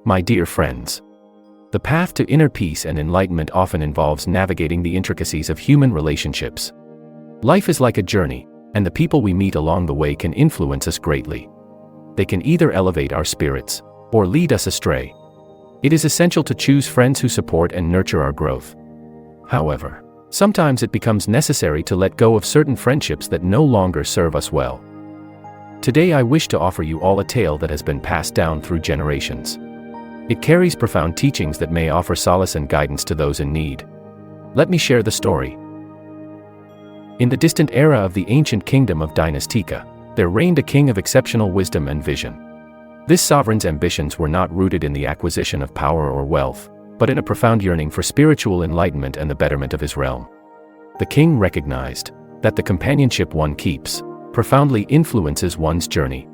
My dear friends, the path to inner peace and enlightenment often involves navigating the intricacies of human relationships. Life is like a journey, and the people we meet along the way can influence us greatly. They can either elevate our spirits or lead us astray. It is essential to choose friends who support and nurture our growth. However, sometimes it becomes necessary to let go of certain friendships that no longer serve us well. Today I wish to offer you all a tale that has been passed down through generations. It carries profound teachings that may offer solace and guidance to those in need. Let me share the story. In the distant era of the ancient Kingdom of Dinastia, there reigned a king of exceptional wisdom and vision. This sovereign's ambitions were not rooted in the acquisition of power or wealth, but in a profound yearning for spiritual enlightenment and the betterment of his realm. The king recognized that the companionship one keeps profoundly influences one's journey.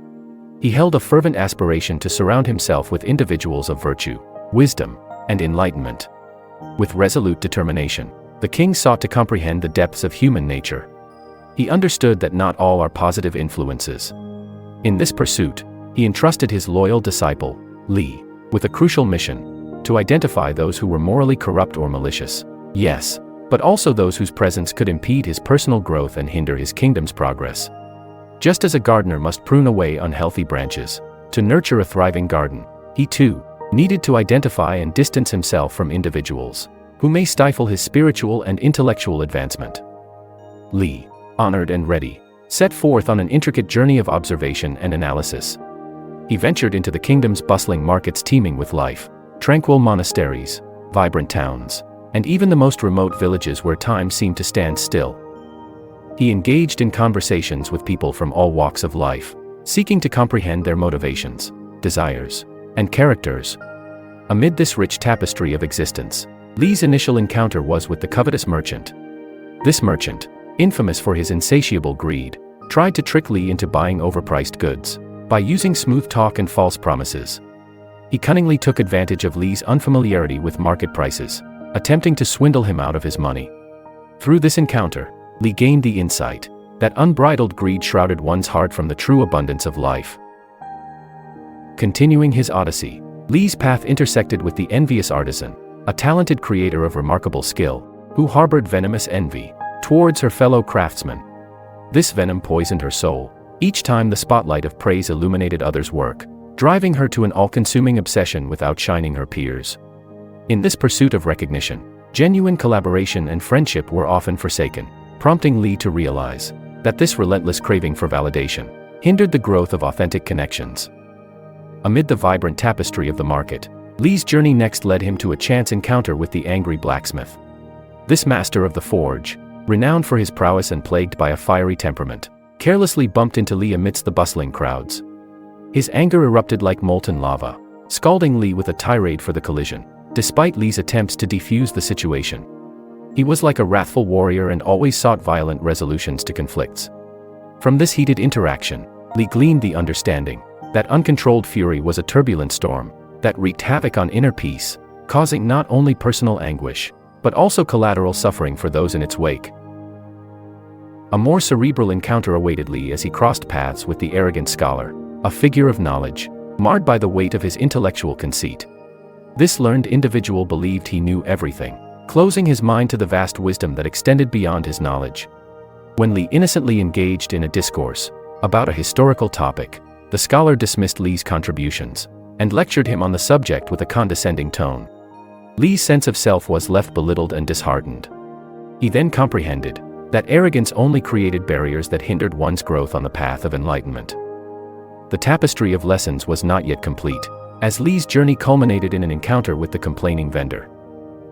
He held a fervent aspiration to surround himself with individuals of virtue, wisdom, and enlightenment. With resolute determination, the king sought to comprehend the depths of human nature. He understood that not all are positive influences. In this pursuit, he entrusted his loyal disciple, Li, with a crucial mission: to identify those who were morally corrupt or malicious, yes, but also those whose presence could impede his personal growth and hinder his kingdom's progress. Just as a gardener must prune away unhealthy branches to nurture a thriving garden, he too needed to identify and distance himself from individuals who may stifle his spiritual and intellectual advancement. Li, honored and ready, set forth on an intricate journey of observation and analysis. He ventured into the kingdom's bustling markets teeming with life, tranquil monasteries, vibrant towns, and even the most remote villages where time seemed to stand still. He engaged in conversations with people from all walks of life, seeking to comprehend their motivations, desires, and characters. Amid this rich tapestry of existence, Li's initial encounter was with the covetous merchant. This merchant, infamous for his insatiable greed, tried to trick Li into buying overpriced goods by using smooth talk and false promises. He cunningly took advantage of Li's unfamiliarity with market prices, attempting to swindle him out of his money. Through this encounter, Li gained the insight that unbridled greed shrouded one's heart from the true abundance of life. Continuing his odyssey, Li's path intersected with the envious artisan, a talented creator of remarkable skill, who harbored venomous envy towards her fellow craftsmen. This venom poisoned her soul each time the spotlight of praise illuminated others' work, driving her to an all-consuming obsession with outshining her peers. In this pursuit of recognition, genuine collaboration and friendship were often forsaken, prompting Li to realize that this relentless craving for validation hindered the growth of authentic connections. Amid the vibrant tapestry of the market, Li's journey next led him to a chance encounter with the angry blacksmith. This master of the forge, renowned for his prowess and plagued by a fiery temperament, carelessly bumped into Li amidst the bustling crowds. His anger erupted like molten lava, scalding Li with a tirade for the collision, despite Li's attempts to defuse the situation. He was like a wrathful warrior and always sought violent resolutions to conflicts. From this heated interaction, Li gleaned the understanding that uncontrolled fury was a turbulent storm that wreaked havoc on inner peace, causing not only personal anguish, but also collateral suffering for those in its wake. A more cerebral encounter awaited Li as he crossed paths with the arrogant scholar, a figure of knowledge, marred by the weight of his intellectual conceit. This learned individual believed he knew everything, closing his mind to the vast wisdom that extended beyond his knowledge. When Li innocently engaged in a discourse about a historical topic, the scholar dismissed Li's contributions and lectured him on the subject with a condescending tone. Li's sense of self was left belittled and disheartened. He then comprehended that arrogance only created barriers that hindered one's growth on the path of enlightenment. The tapestry of lessons was not yet complete, as Li's journey culminated in an encounter with the complaining vendor.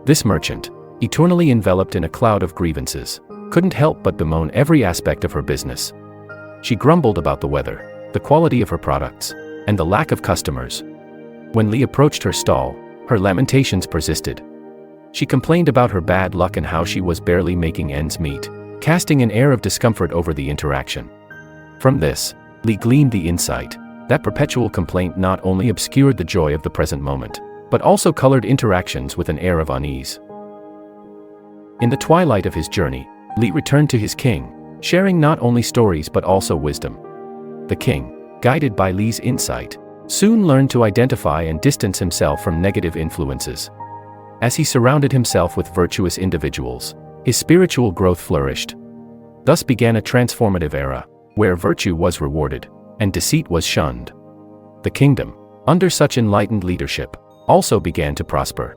This merchant, eternally enveloped in a cloud of grievances, couldn't help but bemoan every aspect of her business. She grumbled about the weather, the quality of her products, and the lack of customers. When Li approached her stall, her lamentations persisted. She complained about her bad luck and how she was barely making ends meet, casting an air of discomfort over the interaction. From this, Li gleaned the insight that perpetual complaint not only obscured the joy of the present moment, but also colored interactions with an air of unease. In the twilight of his journey, Li returned to his king, sharing not only stories but also wisdom. The king, guided by Li's insight, soon learned to identify and distance himself from negative influences. As he surrounded himself with virtuous individuals, his spiritual growth flourished. Thus began a transformative era, where virtue was rewarded, and deceit was shunned. The kingdom, under such enlightened leadership, also began to prosper.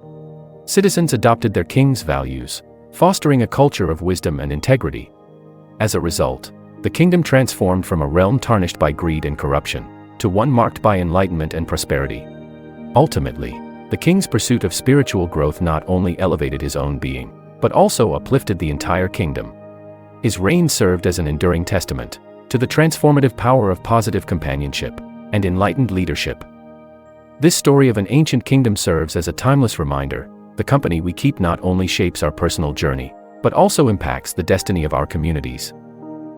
Citizens adopted their king's values, fostering a culture of wisdom and integrity. As a result, the kingdom transformed from a realm tarnished by greed and corruption, to one marked by enlightenment and prosperity. Ultimately, the king's pursuit of spiritual growth not only elevated his own being, but also uplifted the entire kingdom. His reign served as an enduring testament to the transformative power of positive companionship and enlightened leadership. This story of an ancient kingdom serves as a timeless reminder: the company we keep not only shapes our personal journey, but also impacts the destiny of our communities.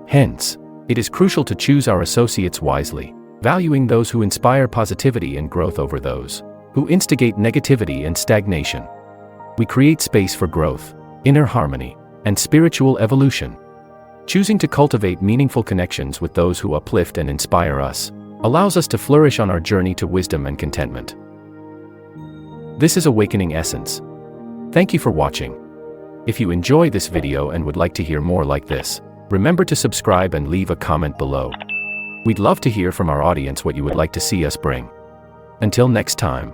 Hence, it is crucial to choose our associates wisely, valuing those who inspire positivity and growth over those who instigate negativity and stagnation. We create space for growth, inner harmony, and spiritual evolution. Choosing to cultivate meaningful connections with those who uplift and inspire us allows us to flourish on our journey to wisdom and contentment. This is Awakening Essence. Thank you for watching. If you enjoy this video and would like to hear more like this, remember to subscribe and leave a comment below. We'd love to hear from our audience what you would like to see us bring. Until next time.